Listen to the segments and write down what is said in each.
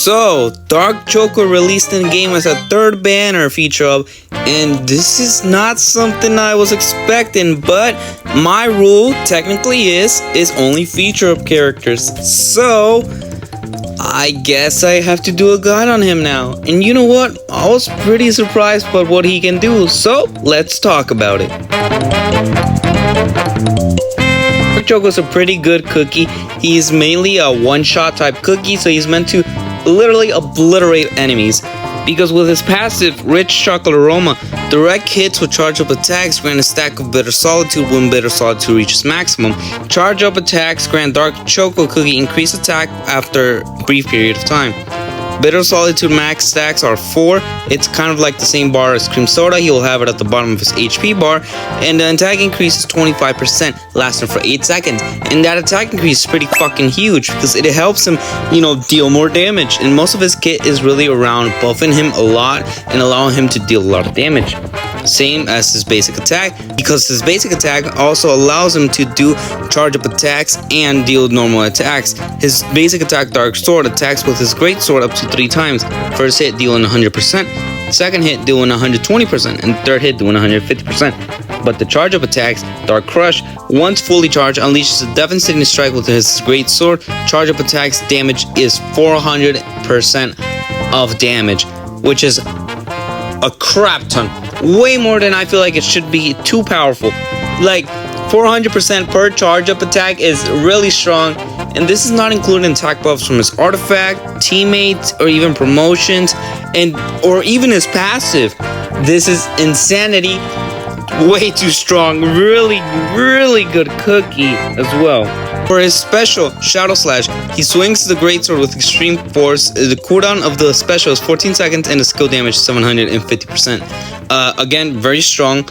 So, Dark Choco released in the game as a third banner feature of, and this is not something I was expecting, but my rule technically is only feature up characters. So, I guess I have to do a guide on him now. And you know what? I was pretty surprised by what he can do, so let's talk about it. Dark Choco is a pretty good cookie. He's mainly a one-shot type cookie, so he's meant to literally obliterate enemies. Because with his passive, Rich Chocolate Aroma, direct hits with charge up attacks grant a stack of Bitter Solitude when Bitter Solitude reaches maximum. Charge up attacks grant Dark Choco Cookie increased attack after a brief period of time. Bitter Solitude max stacks are 4. It's kind of like the same bar as Cream Soda. He'll have it at the bottom of his HP bar. And the attack increase is 25%, lasting for 8 seconds. And that attack increase is pretty fucking huge because it helps him, deal more damage. And most of his kit is really around buffing him a lot and allowing him to deal a lot of damage. Same as his basic attack, because his basic attack also allows him to do charge up attacks and deal normal attacks. His basic attack, Dark Sword, attacks with his Great Sword up to 3 times. First hit dealing 100%, second hit doing 120%, and third hit doing 150%. But the charge up attacks, Dark Crush, once fully charged, unleashes a devastating strike with his Great Sword. Charge up attacks damage is 400% of damage, which is a crap ton. Way more than I feel like it should be. Too powerful. Like 400% per charge up attack is really strong, and this is not including attack buffs from his artifact, teammates, or even promotions, or even his passive. This is insanity. Way too strong. Really good cookie as well. For his special, Shadow Slash, he swings the Greatsword with extreme force. The cooldown of the special is 14 seconds and the skill damage is 750%. Again, very strong.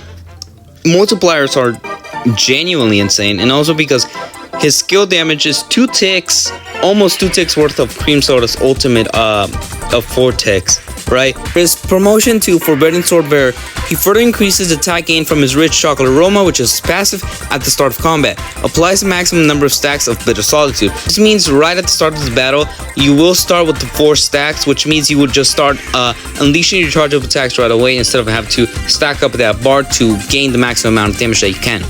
Multipliers are genuinely insane, and also because his skill damage is 2 ticks, almost 2 ticks worth of Cream Soda's ultimate of 4 ticks. Right? For his promotion to Forbidden Sword Bearer, he further increases attack gain from his Rich Chocolate Aroma, which is passive at the start of combat. Applies the maximum number of stacks of Bitter Solitude. This means right at the start of the battle, you will start with the 4 stacks, which means you would just start unleashing your charge up attacks right away instead of having to stack up that bar to gain the maximum amount of damage that you can.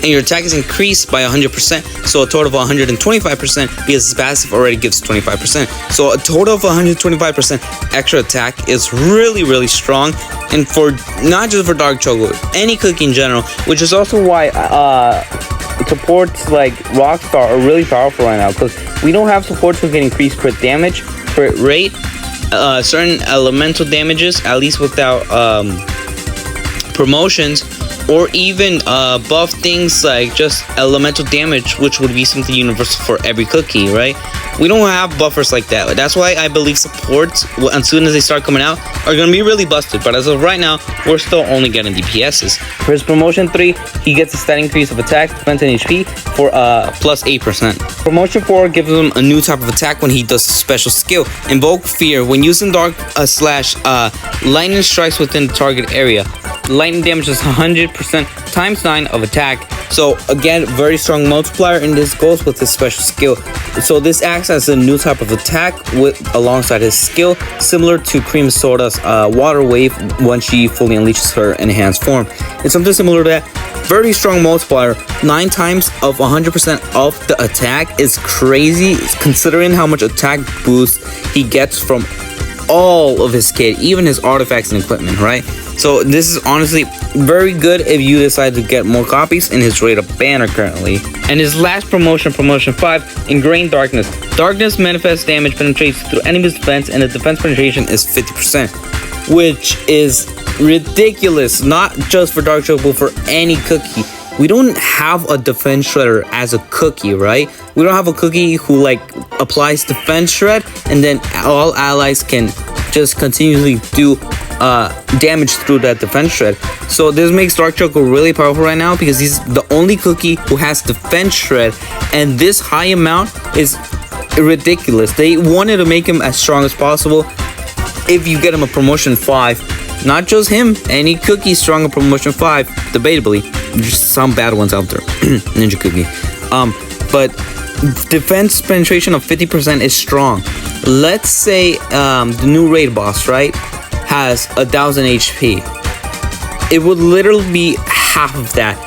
And your attack is increased by 100%, so a total of 125%, because his passive already gives 25%. So a total of 125% extra attack is really strong, and for not just for Dark Choco, any cookie in general, which is also why supports like Rockstar are really powerful right now, because we don't have supports who can increase crit damage, crit rate, certain elemental damages, at least without promotions, or even buff things like just elemental damage, which would be something universal for every cookie, right? We don't have buffers like that. That's why I believe supports, as soon as they start coming out, are going to be really busted. But as of right now, we're still only getting DPSs. For his promotion 3, he gets a stat increase of attack, defense, and HP for plus 8%. Promotion 4 gives him a new type of attack when he does a special skill, Invoke Fear. When using Dark Slash, lightning strikes within the target area. Lightning damage is 100% times 9 of attack. So again, very strong multiplier, and this goes with his special skill. So this acts as a new type of attack alongside his skill, similar to Cream Soda's Water Wave when she fully unleashes her enhanced form. It's something similar to that. Very strong multiplier. 9 times of 100% of the attack is crazy, considering how much attack boost he gets from all of his kit, even his artifacts and equipment, right? So this is honestly very good if you decide to get more copies in his rate-up banner currently. And his last promotion, promotion 5, Ingrained Darkness. Darkness manifests damage penetrates through enemy's defense, and the defense penetration is 50%, which is ridiculous, not just for Dark Choco, but for any cookie. We don't have a defense shredder as a cookie, right? We don't have a cookie who applies defense shred, and then all allies can just continuously do damage through that defense shred. So this makes Dark Choco really powerful right now, because he's the only cookie who has defense shred, and this high amount is ridiculous. They wanted to make him as strong as possible. If you get him a promotion 5, not just him, any cookie strong at promotion 5, debatably. There's some bad ones out there. Ninja Cookie. But defense penetration of 50% is strong. let's say the new raid boss, right, has 1,000 HP. It would literally be half of that,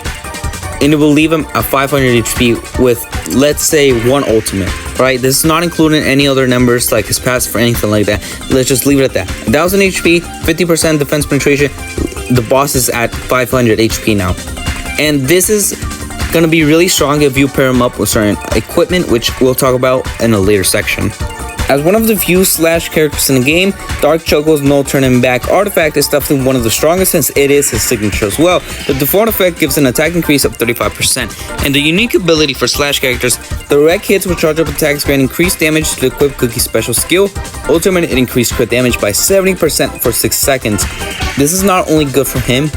and it will leave him at 500 HP with, let's say, one ultimate, right? This is not including any other numbers like his passive or anything like that. Let's just leave it at that. 1,000 HP, 50% defense penetration. The boss is at 500 HP now, and this is gonna be really strong if you pair him up with certain equipment, which we'll talk about in a later section. As one of the few Slash characters in the game, Dark Choco's No Turning Back artifact is definitely one of the strongest, since it is his signature as well. The default effect gives an attack increase of 35%, and the unique ability for Slash characters, direct hits with charge up attacks grant increased damage to the equipped Cookie's special skill. Ultimate, it increased crit damage by 70% for 6 seconds. This is not only good for him,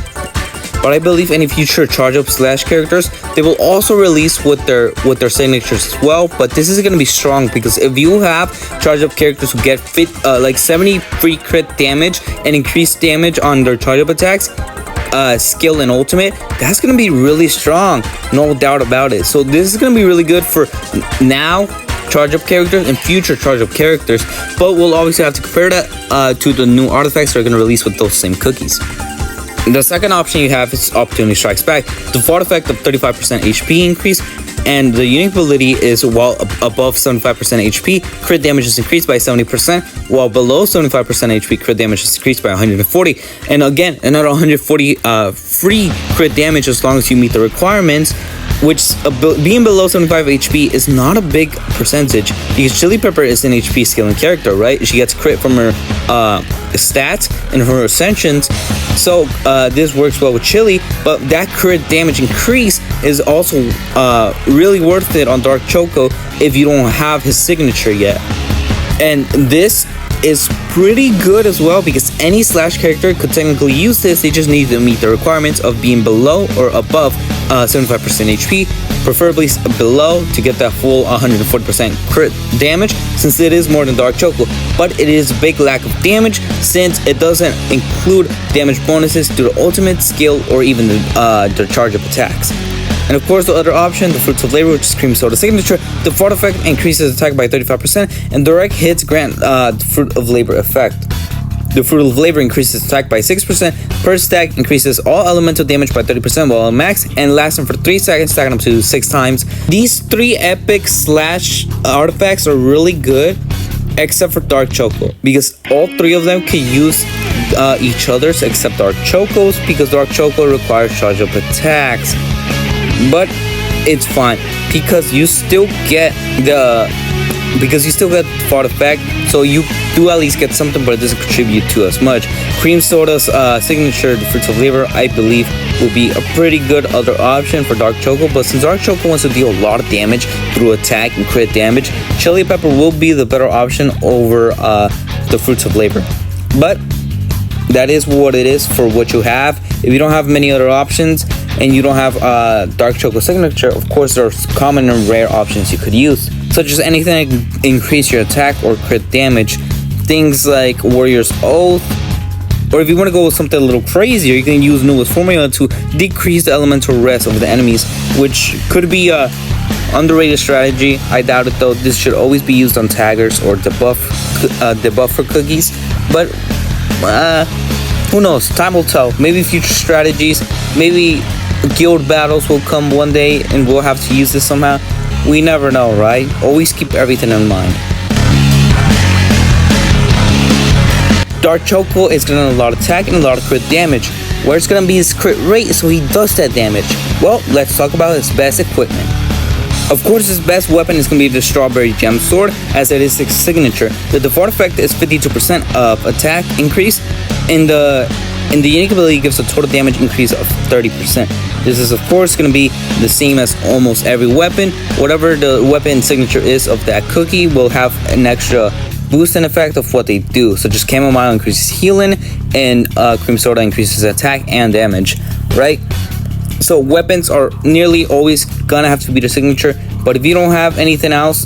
but I believe any future charge up Slash characters, they will also release with their signatures as well. But this is going to be strong, because if you have charge up characters who get like 70 free crit damage and increased damage on their charge up attacks, skill and ultimate, that's going to be really strong, no doubt about it. So this is going to be really good for now charge up characters and future charge up characters, but we'll obviously have to compare that to the new artifacts that are going to release with those same cookies. The second option you have is Opportunity Strikes Back. Default effect of 35% HP increase, and the unique ability is while above 75% HP, crit damage is increased by 70%, while below 75% HP, crit damage is increased by 140. And again, another 140 free crit damage as long as you meet the requirements, which being below 75 HP is not a big percentage, because Chili Pepper is an HP scaling character, right? She gets crit from her stats and her ascensions, so this works well with Chili. But that crit damage increase is also really worth it on Dark Choco if you don't have his signature yet. And this is pretty good as well, because any Slash character could technically use this. They just need to meet the requirements of being below or above 75% HP, preferably below, to get that full 140% crit damage, since it is more than Dark Choco. But it is a big lack of damage, since it doesn't include damage bonuses to the ultimate, skill, or even the charge up attacks. And of course, the other option, the Fruits of Labor, which is Cream Soda Signature. The default effect increases attack by 35%, and direct hits grant the Fruit of Labor effect. The Fruit of Labor increases attack by 6%, per stack increases all elemental damage by 30% while max, and lasting for 3 seconds, stacking up to 6 times. These 3 epic Slash artifacts are really good, except for Dark Choco, because all 3 of them can use each other's, except Dark Choco's, because Dark Choco requires charge up attacks. But it's fine, because you still get the default effect, so you do at least get something, but it doesn't contribute to as much. Cream Soda's signature, the Fruits of Labor, I believe will be a pretty good other option for Dark Choco, but since Dark Choco wants to deal a lot of damage through attack and crit damage, Chili Pepper will be the better option over the Fruits of Labor. But that is what it is for what you have. If you don't have many other options, and you don't have Dark Choco signature, of course there's common and rare options you could use, such as anything that increase your attack or crit damage, things like Warrior's Oath, or if you want to go with something a little crazier, you can use Nua's Formula to decrease the elemental rest of the enemies, which could be a underrated strategy. I doubt it though. This should always be used on taggers or debuff for cookies, but who knows, time will tell. Maybe future strategies, maybe guild battles will come one day and we'll have to use this somehow. We never know, right? Always keep everything in mind. Dark Choco is gonna have a lot of attack and a lot of crit damage. Where it's gonna be his crit rate, so he does that damage. Well, let's talk about his best equipment. Of course, his best weapon is going to be the Strawberry Gem Sword, as it is his signature. The default effect is 52% of attack increase, and the unique ability gives a total damage increase of 30%. This is of course going to be the same as almost every weapon. Whatever the weapon signature is of that cookie will have an extra boosting effect of what they do, such as Chamomile increases healing, and Cream Soda increases attack and damage, right? So weapons are nearly always gonna have to be the signature, but if you don't have anything else,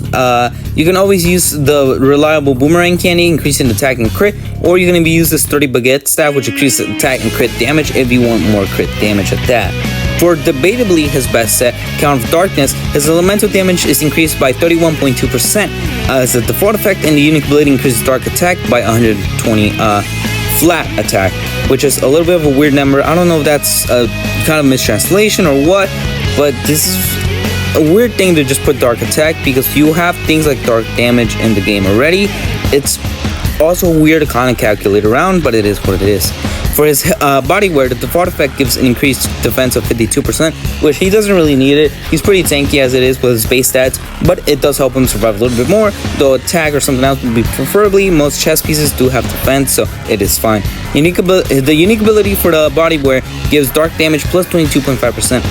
you can always use the reliable Boomerang Candy, increasing attack and crit, or you're gonna use this 30 Baguette Staff, which increases attack and crit damage if you want more crit damage at that. For debatably his best set, Count of Darkness, his elemental damage is increased by 31.2%, as a default effect, and the unique ability increases dark attack by 120 flat attack, which is a little bit of a weird number. I don't know if that's a kind of mistranslation or what, but this is a weird thing to just put dark attack because you have things like dark damage in the game already. It's also weird to kind of calculate around, but it is what it is. For his body wear, the default effect gives an increased defense of 52%, which he doesn't really need it. He's pretty tanky as it is with his base stats, but it does help him survive a little bit more, though attack or something else would be preferably. Most chest pieces do have defense, so it is fine. The unique ability for the body wear gives dark damage plus 22.5%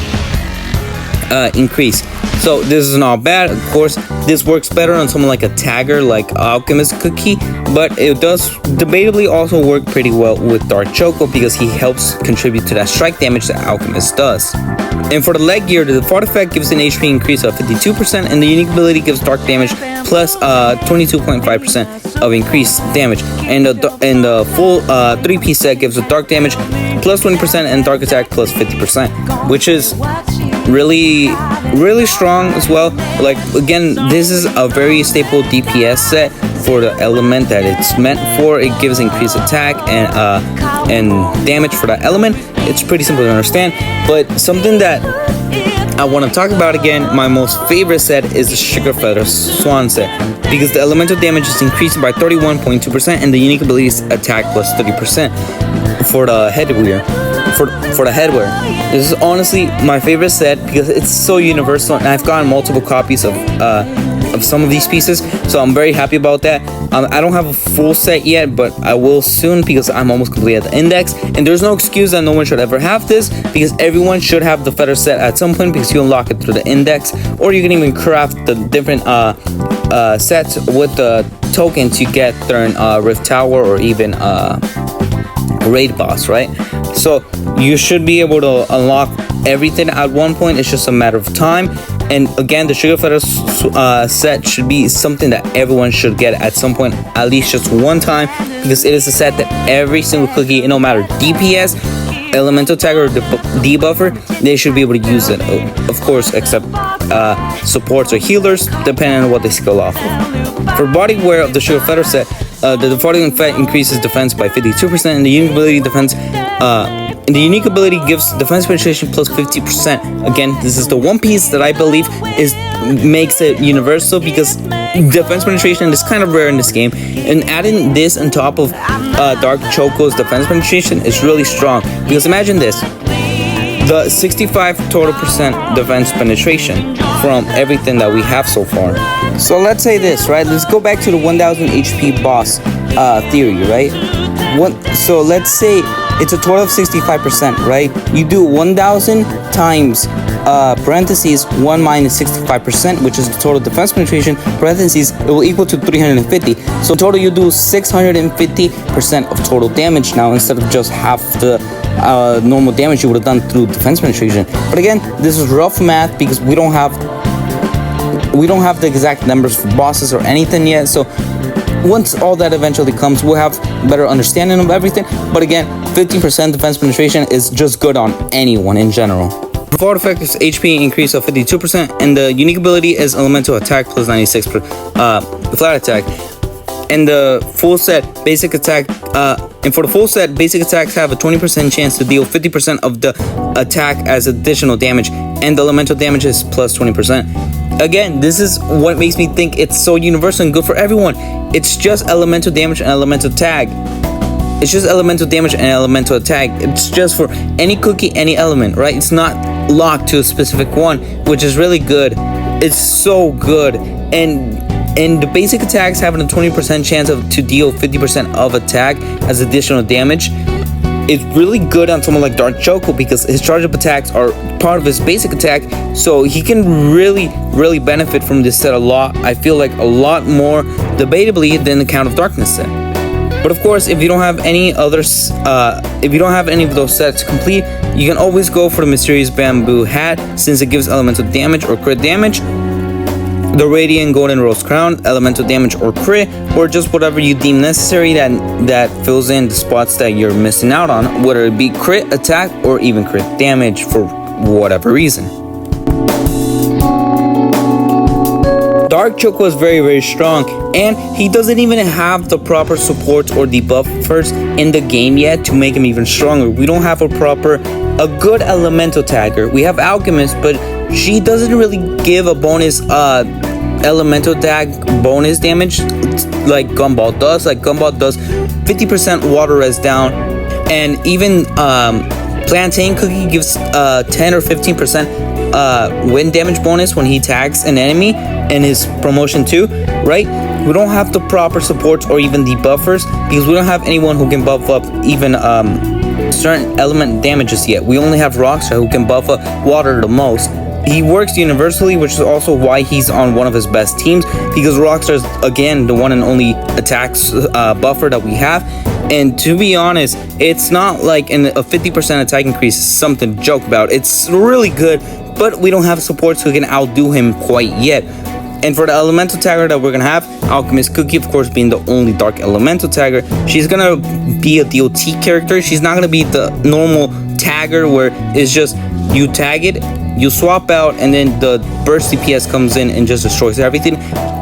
increase. So this is not bad. Of course, this works better on someone like a tagger like Alchemist Cookie, but it does debatably also work pretty well with Dark Choco because he helps contribute to that strike damage that Alchemist does. And for the leg gear, the default effect gives an HP increase of 52%, and the unique ability gives dark damage plus 22.5% of increased damage. And the full 3-piece set gives a dark damage plus 20% and dark attack plus 50%, which is really strong as well. Like, again, this is a very staple DPS set for the element that it's meant for. It gives increased attack and damage for that element. It's pretty simple to understand, but something that I want to talk about again, my most favorite set is the Sugar Feather Swan set, because the elemental damage is increased by 31.2% and the unique ability is attack plus 30% for the headwear. For the headwear, this is honestly my favorite set because it's so universal, and I've gotten multiple copies of some of these pieces, so I'm very happy about that. I don't have a full set yet, but I will soon because I'm almost complete at the index, and there's no excuse that no one should ever have this because everyone should have the feather set at some point because you unlock it through the index, or you can even craft the different sets with the tokens you get during Rift Tower or even raid boss, right? So you should be able to unlock everything at one point. It's just a matter of time. And again, the Sugar Feather set should be something that everyone should get at some point, at least just one time, because it is a set that every single cookie, no matter DPS, elemental tag, or debuffer, they should be able to use it. Of course, except supports or healers, depending on what they skill off of. For body wear of the Sugar Feather set, the defaulting effect increases defense by 52%, and the unique ability defense unique ability gives defense penetration plus 50%. Again, this is the one piece that I believe makes it universal because defense penetration is kind of rare in this game, and adding this on top of Dark Choco's defense penetration is really strong. Because imagine this: the 65 total percent defense penetration from everything that we have so far. So let's say this, right? Let's go back to the 1000 HP boss theory, right? So let's say it's a total of 65%, right? You do 1000 times parentheses 1 minus 65%, which is the total defense penetration, parentheses, it will equal to 350. So in total you do 650% of total damage now, instead of just half the normal damage you would have done through defense penetration. But again, this is rough math because we don't have the exact numbers for bosses or anything yet. So once all that eventually comes, we'll have better understanding of everything. But again, 15% defense penetration is just good on anyone in general. Default effect is HP increase of 52%, and the unique ability is elemental attack plus 96 flat attack. And the full set basic attack, and for the full set, basic attacks have a 20% chance to deal 50% of the attack as additional damage, and the elemental damage is plus 20%. Again, this is what makes me think it's so universal and good for everyone. It's just elemental damage and elemental tag. It's just elemental damage and elemental attack. It's just for any cookie, any element, right? It's not locked to a specific one, which is really good. It's so good. And the basic attacks having a 20% chance to deal 50% of attack as additional damage. It's really good on someone like Dark Choco because his charge-up attacks are part of his basic attack, so he can really benefit from this set a lot. I feel like a lot more debatably than the Count of Darkness set. But of course, if you don't have any others, if you don't have any of those sets complete, you can always go for the Mysterious Bamboo Hat, since it gives elemental damage or crit damage, the Radiant Golden Rose Crown, elemental damage or crit, or just whatever you deem necessary that fills in the spots that you're missing out on, whether it be crit, attack, or even crit damage for whatever reason. Dark Choco is very, very strong, and he doesn't even have the proper supports or debuffers in the game yet to make him even stronger. We don't have a good elemental tagger. We have Alchemist, but she doesn't really give a bonus elemental tag bonus damage like Gumball does. Like Gumball does 50% water res down, and even Plantain Cookie gives 10 or 15% wind damage bonus when he tags an enemy in his promotion 2, right? We don't have the proper supports or even the buffers because we don't have anyone who can buff up even certain element damages yet. We only have Rockstar who can buff up water the most. He works universally, which is also why he's on one of his best teams, because Rockstar is, again, the one and only attacks buffer that we have. And to be honest, it's not like a 50% attack increase is something to joke about. It's really good, but we don't have supports who can outdo him quite yet. And for the elemental tagger that we're gonna have, Alchemist Cookie, of course, being the only dark elemental tagger, she's gonna be a DOT character. She's not gonna be the normal tagger where it's just you tag it, you swap out, and then the burst DPS comes in and just destroys everything.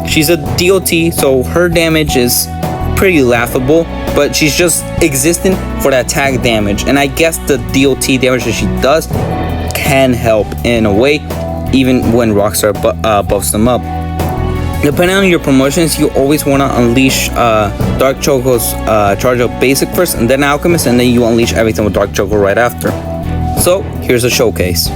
She's a DOT, so her damage is pretty laughable, but she's just existing for that tag damage. And I guess the DOT damage that she does can help in a way, even when Rockstar buffs them up. Depending on your promotions, you always want to unleash Dark Choco's charge up basic first, and then Alchemist, and then you unleash everything with Dark Choco right after. So here's a showcase.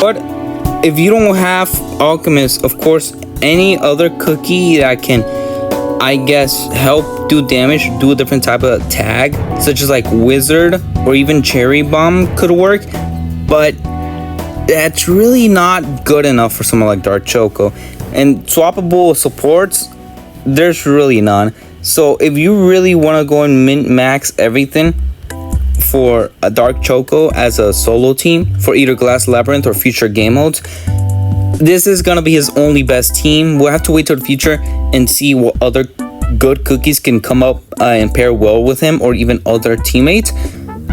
But if you don't have Alchemist, of course, any other cookie that can, I guess, help do damage, do a different type of tag, such as like Wizard or even Cherry Bomb could work. But that's really not good enough for someone like Dark Choco. And swappable supports, there's really none. So if you really want to go and min-max everything for a Dark Choco as a solo team for either Glass Labyrinth or future game modes, this is gonna be his only best team. We'll have to wait till the future and see what other good cookies can come up and pair well with him, or even other teammates.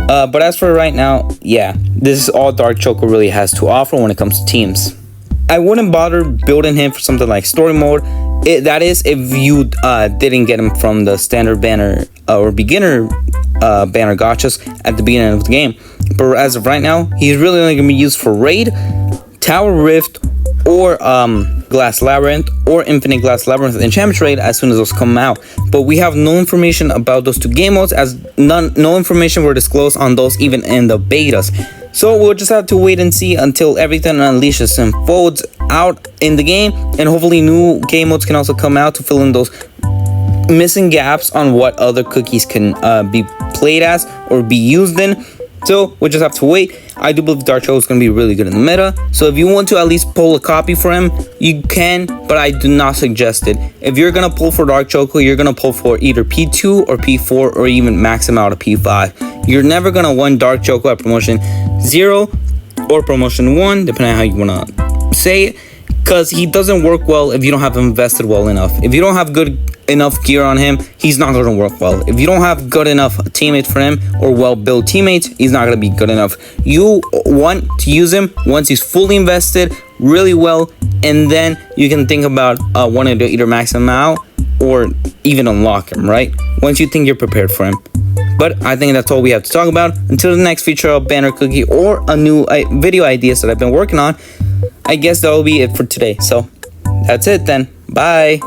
But as for right now, yeah, this is all Dark Choco really has to offer when it comes to teams. I wouldn't bother building him for something like story mode. That is, if you didn't get him from the standard banner or beginner banner gotchas at the beginning of the game. But as of right now, he's really only going to be used for Raid, Tower Rift, or Glass Labyrinth, or Infinite Glass Labyrinth Enchantment Raid as soon as those come out. But we have no information about those two game modes, as no information were disclosed on those even in the betas. So we'll just have to wait and see until everything unleashes and folds out in the game, and hopefully new game modes can also come out to fill in those missing gaps on what other cookies can be played as or be used in. So we'll just have to wait. I do believe Dark Choco is going to be really good in the meta. So if you want to at least pull a copy for him, you can, but I do not suggest it. If you're going to pull for Dark Choco, you're going to pull for either P2 or P4 or even max him out of P5. You're never going to win Dark Choco at promotion 0 or promotion 1, depending on how you want to say it, because he doesn't work well if you don't have him invested well enough. If you don't have good enough gear on him, he's not going to work well. If you don't have good enough teammates for him or well-built teammates, he's not going to be good enough. You want to use him once he's fully invested really well, and then you can think about wanting to either max him out or even unlock him, right? Once you think you're prepared for him. But I think that's all we have to talk about. Until the next feature of Banner Cookie or a new video ideas that I've been working on, I guess that will be it for today. So that's it then. Bye.